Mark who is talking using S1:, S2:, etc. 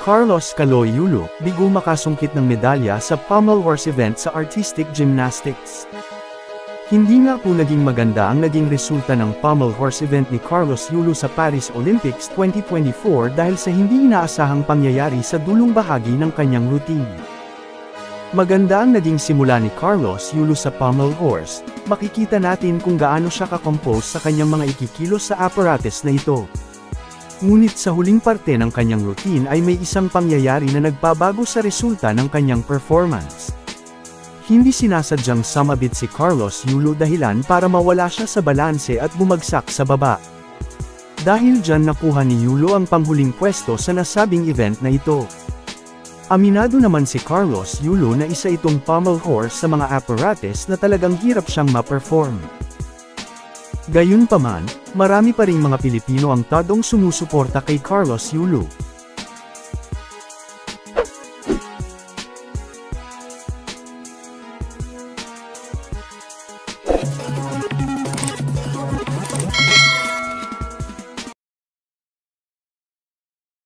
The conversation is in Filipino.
S1: Carlos Caloy Yulo, bigo makasungkit ng medalya sa pommel horse event sa artistic gymnastics. Hindi nga po naging maganda ang naging resulta ng pommel horse event ni Carlos Yulo sa Paris Olympics 2024 dahil sa hindi inaasahang pangyayari sa dulong bahagi ng kanyang routine. Maganda ang naging simula ni Carlos Yulo sa pommel horse, makikita natin kung gaano siya ka-compose sa kanyang mga ikikilos sa apparatus na ito. Ngunit sa huling parte ng kanyang routine ay may isang pangyayari na nagbabago sa resulta ng kanyang performance. Hindi sinasadyang sumabit si Carlos Yulo dahilan para mawala siya sa balanse at bumagsak sa baba. Dahil dyan nakuha ni Yulo ang panghuling pwesto sa nasabing event na ito. Aminado naman si Carlos Yulo na isa itong pommel horse sa mga apparatus na talagang hirap siyang ma-perform. Gayunpaman, marami pa ring mga Pilipino ang tadong sumusuporta kay Carlos Yulo.